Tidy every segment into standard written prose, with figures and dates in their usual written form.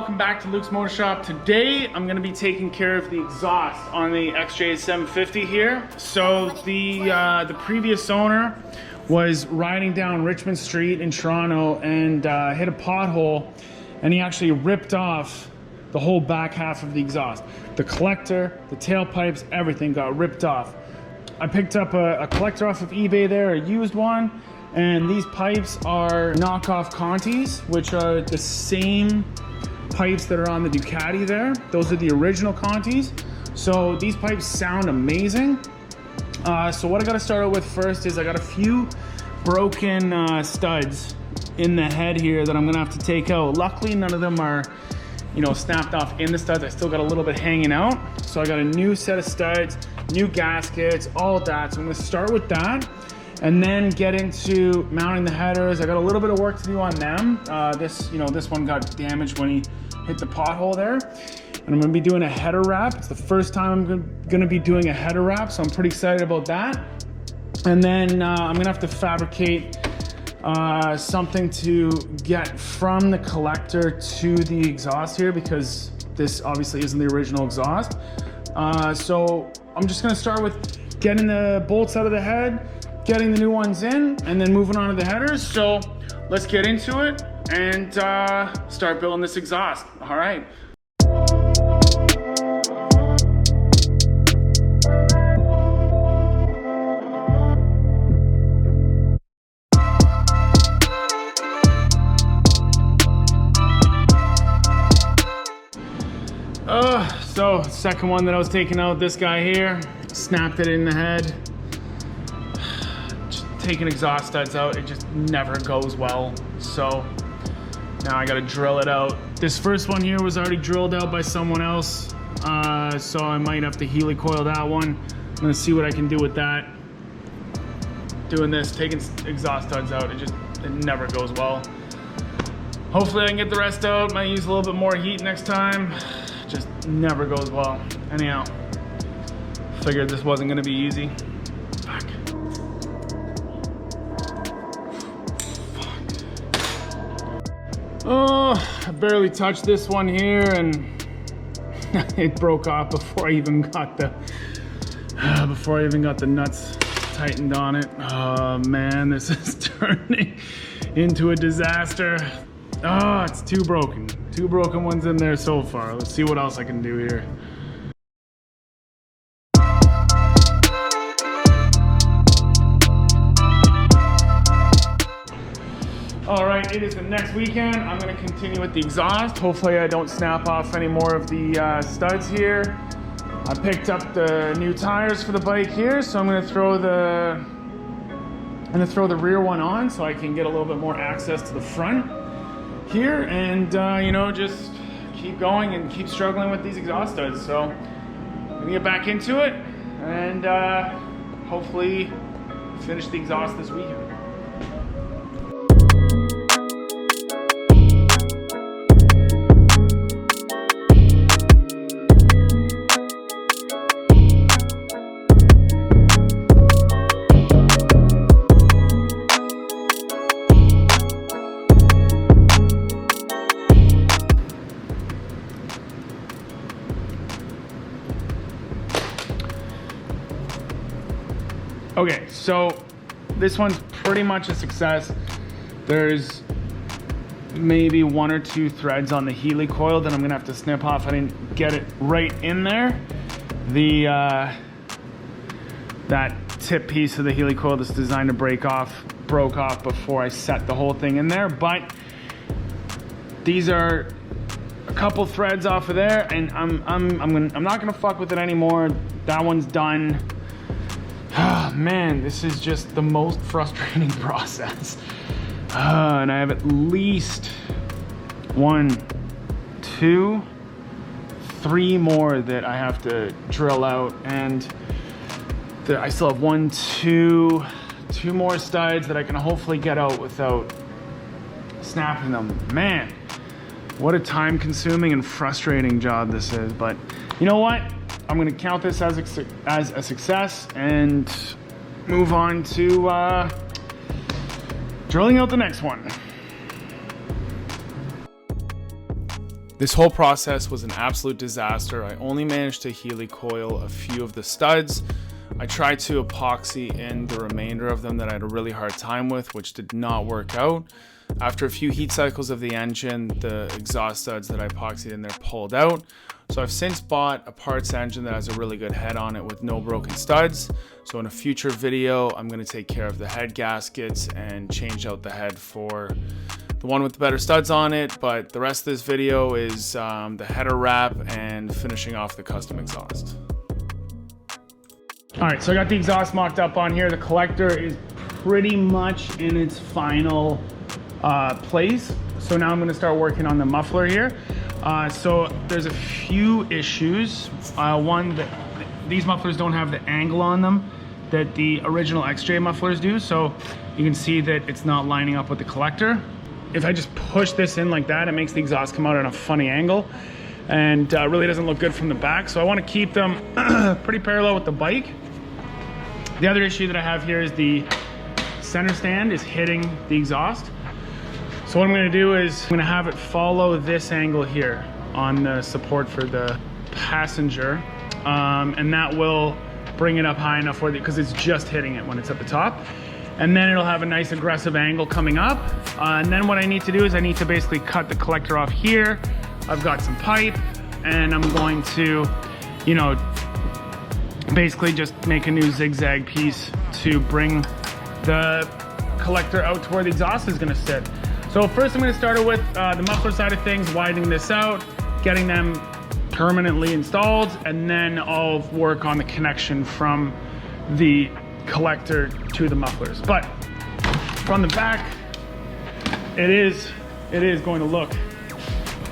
welcome back to Luke's Motor Shop. Today I'm going to be taking care of the exhaust on the XJ750 here. So the previous owner was riding down Richmond Street in Toronto and hit a pothole, and he actually ripped off the whole back half of the exhaust. The collector, the tailpipes, everything got ripped off. I picked up a collector off of eBay there, a used one. And these pipes are knockoff Contis, which are the same pipes that are on the Ducati there. Those are the original Contis. So these pipes sound amazing. So what I gotta start out with first is I got a few broken studs in the head here that I'm gonna have to take out. Luckily, none of them are, snapped off in the studs. I still got a little bit hanging out. So I got a new set of studs, new gaskets, all of that. So I'm gonna start with that, and then get into mounting the headers. I got a little bit of work to do on them. This one got damaged when he hit the pothole there. And I'm gonna be doing a header wrap. It's the first time I'm gonna be doing a header wrap, so I'm pretty excited about that. And then I'm gonna have to fabricate something to get from the collector to the exhaust here, because this obviously isn't the original exhaust. So I'm just gonna start with getting the bolts out of the head, getting the new ones in, and then moving on to the headers. So let's get into it and start building this exhaust. All right. So second one that I was taking out, this guy here, snapped it in the head. Taking exhaust studs out, it just never goes well. So now I gotta drill it out. This first one here was already drilled out by someone else, so I might have to helicoil that one. I'm gonna see what I can do with that. Doing this, taking exhaust studs out, it never goes well. Hopefully I can get the rest out. Might use a little bit more heat next time. Just never goes well. Anyhow, figured this wasn't gonna be easy. Fuck. Oh, I barely touched this one here and it broke off before I even got the nuts tightened on it. Oh man, this is turning into a disaster. Oh, it's two broken ones in there so far. Let's see what else I can do here. All right, it is the next weekend. I'm gonna continue with the exhaust. Hopefully I don't snap off any more of the studs here. I picked up the new tires for the bike here, so I'm gonna throw the rear one on so I can get a little bit more access to the front here, and just keep going and keep struggling with these exhaust studs. So I'm gonna get back into it and hopefully finish the exhaust this weekend. Okay, so this one's pretty much a success. There's maybe one or two threads on the helicoil that I'm gonna have to snip off. I didn't get it right in there. That tip piece of the helicoil that's designed to broke off before I set the whole thing in there. But these are a couple threads off of there, and I'm not gonna fuck with it anymore. That one's done. Oh, man, this is just the most frustrating process. And I have at least 1, 2, 3 more that I have to drill out, and I still have 1, 2 more studs that I can hopefully get out without snapping them. Man, what a time-consuming and frustrating job this is. But you know what? I'm gonna count this as a success and move on to drilling out the next one. This whole process was an absolute disaster. I only managed to helicoil a few of the studs. I tried to epoxy in the remainder of them that I had a really hard time with, which did not work out. After a few heat cycles of the engine, the exhaust studs that I epoxied in there pulled out. So I've since bought a parts engine that has a really good head on it with no broken studs. So in a future video, I'm going to take care of the head gaskets and change out the head for the one with the better studs on it. But the rest of this video is the header wrap and finishing off the custom exhaust. All right, so I got the exhaust mocked up on here. The collector is pretty much in its final place. So now I'm going to start working on the muffler here. So there's a few issues. One, that these mufflers don't have the angle on them that the original XJ mufflers do. So you can see that it's not lining up with the collector. If I just push this in like that, it makes the exhaust come out at a funny angle and really doesn't look good from the back. So I want to keep them pretty parallel with the bike. The other issue that I have here is the center stand is hitting the exhaust. So what I'm going to do is I'm going to have it follow this angle here on the support for the passenger, and that will bring it up high enough for because it's just hitting it when it's at the top, and then it'll have a nice aggressive angle coming up. And then what I need to do is I need to basically cut the collector off here. I've got some pipe, and I'm going to, you know, basically just make a new zigzag piece to bring the collector out to where the exhaust is going to sit. So first I'm going to start with the muffler side of things, widening this out, getting them permanently installed, and then I'll work on the connection from the collector to the mufflers. But from the back, it is going to look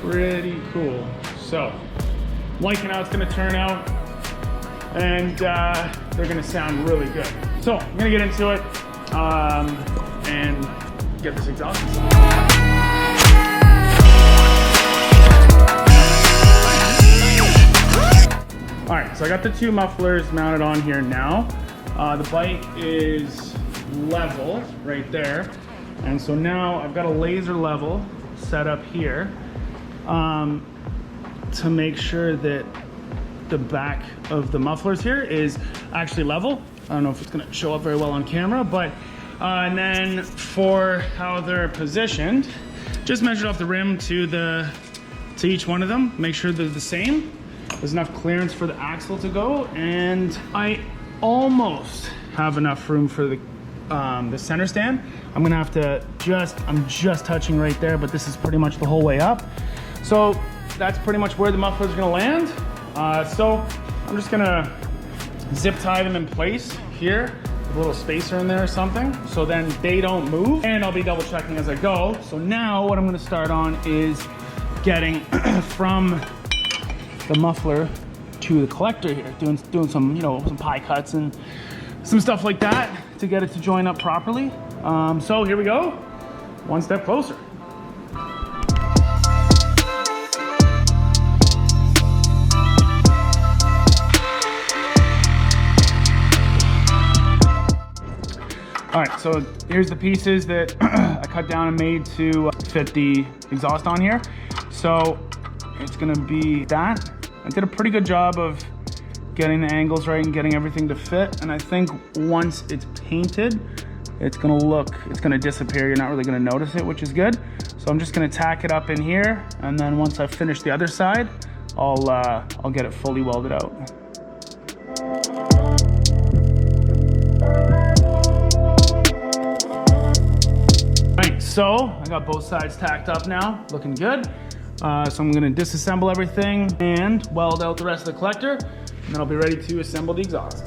pretty cool. So I'm liking how it's going to turn out, and they're going to sound really good. So I'm going to get into it and get this exhaust installed. All right, so I got the two mufflers mounted on here now. The bike is level right there. And so now I've got a laser level set up here to make sure that the back of the mufflers here is actually level. I don't know if it's gonna show up very well on camera, but and then for how they're positioned, just measured off the rim to each one of them, make sure they're the same. There's enough clearance for the axle to go, and I almost have enough room for the center stand. I'm gonna have to I'm just touching right there, but this is pretty much the whole way up. So that's pretty much where the muffler is gonna land. So I'm just gonna zip tie them in place here, with a little spacer in there or something, so then they don't move, and I'll be double checking as I go. So now what I'm gonna start on is getting from the muffler to the collector here, doing some, you know, some pie cuts and some stuff like that to get it to join up properly. So here we go, one step closer. All right, so here's the pieces that I cut down and made to fit the exhaust on here. So it's gonna be that. I did a pretty good job of getting the angles right and getting everything to fit. And I think once it's painted, it's gonna disappear. You're not really gonna notice it, which is good. So I'm just gonna tack it up in here. And then once I finish the other side, I'll get it fully welded out. So I got both sides tacked up now, looking good. So I'm gonna disassemble everything and weld out the rest of the collector, and then I'll be ready to assemble the exhaust.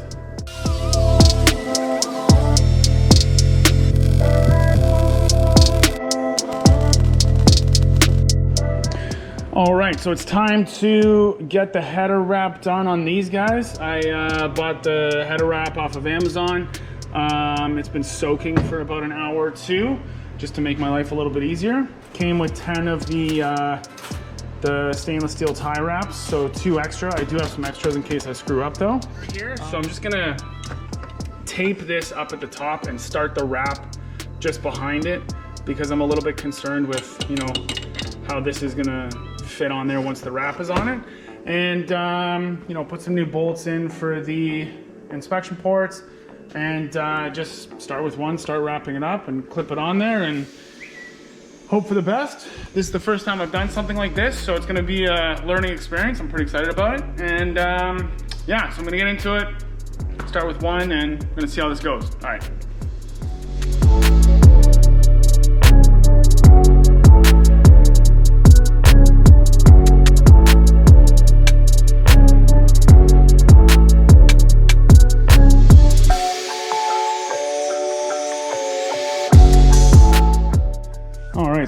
All right, so it's time to get the header wrap done on these guys. I bought the header wrap off of Amazon. It's been soaking for about an hour or two, just to make my life a little bit easier. Came with 10 of the stainless steel tie wraps, so 2 extra. I do have some extras in case I screw up though. Here, so I'm just gonna tape this up at the top and start the wrap just behind it, because I'm a little bit concerned with, you know, how this is gonna fit on there once the wrap is on it. And you know, put some new bolts in for the inspection ports, and just start with one, start wrapping it up and clip it on there and hope for the best. This is the first time I've done something like this, so it's gonna be a learning experience. I'm pretty excited about it. And yeah, so I'm gonna get into it, start with one, and I'm gonna see how this goes. All right.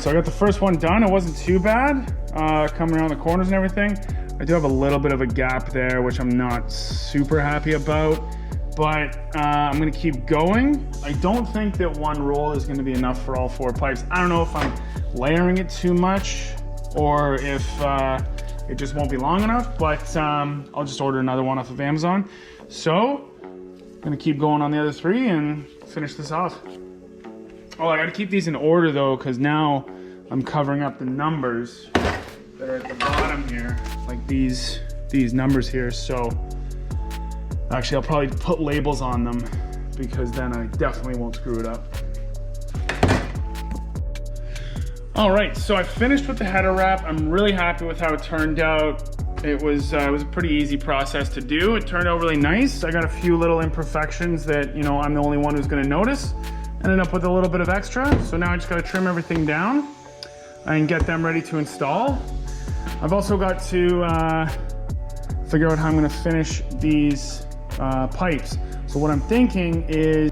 So I got the first one done. It wasn't too bad, coming around the corners and everything. I do have a little bit of a gap there, which I'm not super happy about, but I'm gonna keep going. I don't think that one roll is gonna be enough for all 4 pipes. I don't know if I'm layering it too much or if it just won't be long enough, but I'll just order another one off of Amazon. So I'm gonna keep going on the other 3 and finish this off. Oh, I gotta keep these in order though, because now I'm covering up the numbers that are at the bottom here, like these numbers here. So actually I'll probably put labels on them, because then I definitely won't screw it up. All right, so I finished with the header wrap. I'm really happy with how it turned out. It was a pretty easy process to do. It turned out really nice. I got a few little imperfections that, you know, I'm the only one who's gonna notice. Ended up with a little bit of extra, so now I just gotta trim everything down and get them ready to install. I've also got to figure out how I'm gonna finish these pipes. So what I'm thinking is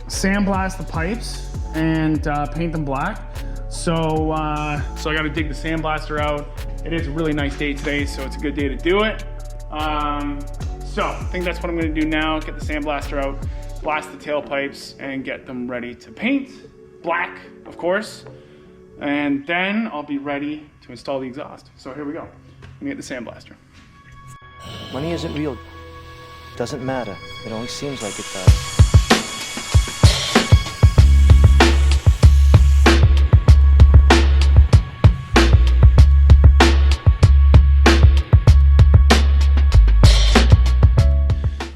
sandblast the pipes and paint them black. So I gotta dig the sandblaster out. It is a really nice day today, so it's a good day to do it. So I think that's what I'm gonna do now, get the sandblaster out, blast the tailpipes, and get them ready to paint. Black, of course. And then I'll be ready to install the exhaust. So here we go. Let me get the sandblaster. Money isn't real. Doesn't matter. It always seems like it does.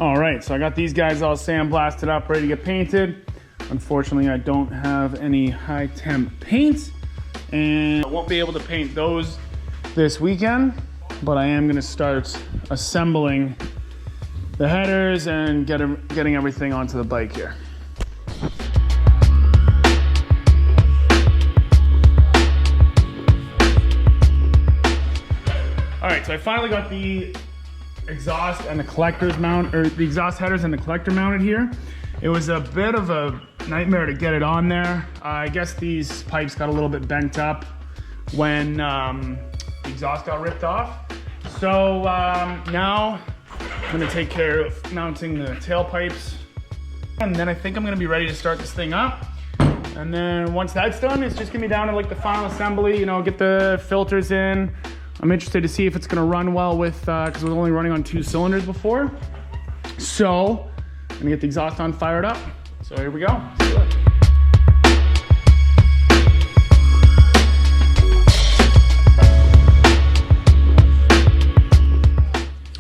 All right, so I got these guys all sandblasted up, ready to get painted. Unfortunately, I don't have any high temp paint, and I won't be able to paint those this weekend, but I am gonna start assembling the headers and getting everything onto the bike here. All right, so I finally got the exhaust and the collectors mount, or the exhaust headers and the collector mounted here. It was a bit of a nightmare to get it on there. I guess these pipes got a little bit bent up when the exhaust got ripped off. So now I'm gonna take care of mounting the tailpipes, and then I think I'm gonna be ready to start this thing up. And then once that's done, it's just gonna be down to like the final assembly, you know, get the filters in. I'm interested to see if it's gonna run well with, because it was only running on 2 cylinders before. So I'm gonna get the exhaust on fired up. So here we go. Let's do it.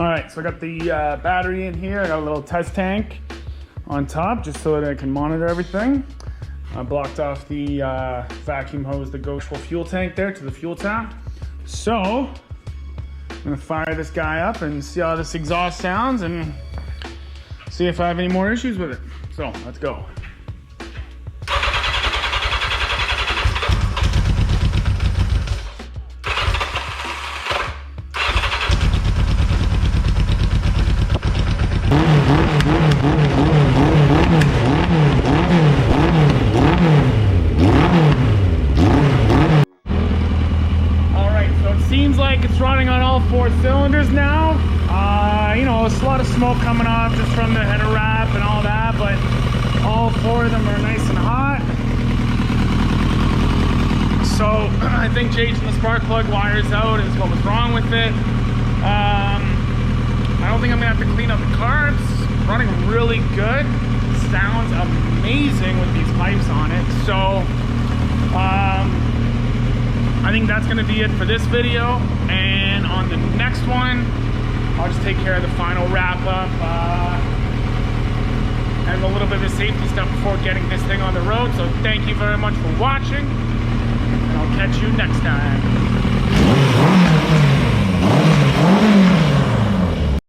All right, so I got the battery in here. I got a little test tank on top just so that I can monitor everything. I blocked off the vacuum hose that goes for fuel tank there to the fuel tap. So I'm gonna fire this guy up and see how this exhaust sounds and see if I have any more issues with it. So let's go. Seems like it's running on all 4 cylinders now. You know, it's a lot of smoke coming off just from the header wrap and all that, but all 4 of them are nice and hot. So I think changing the spark plug wires out is what was wrong with it. I don't think I'm gonna have to clean up the carbs. Running really good. Sounds amazing with these pipes on it. So I think that's gonna be it for this video. And on the next one, I'll just take care of the final wrap up and a little bit of the safety stuff before getting this thing on the road. So thank you very much for watching, and I'll catch you next time.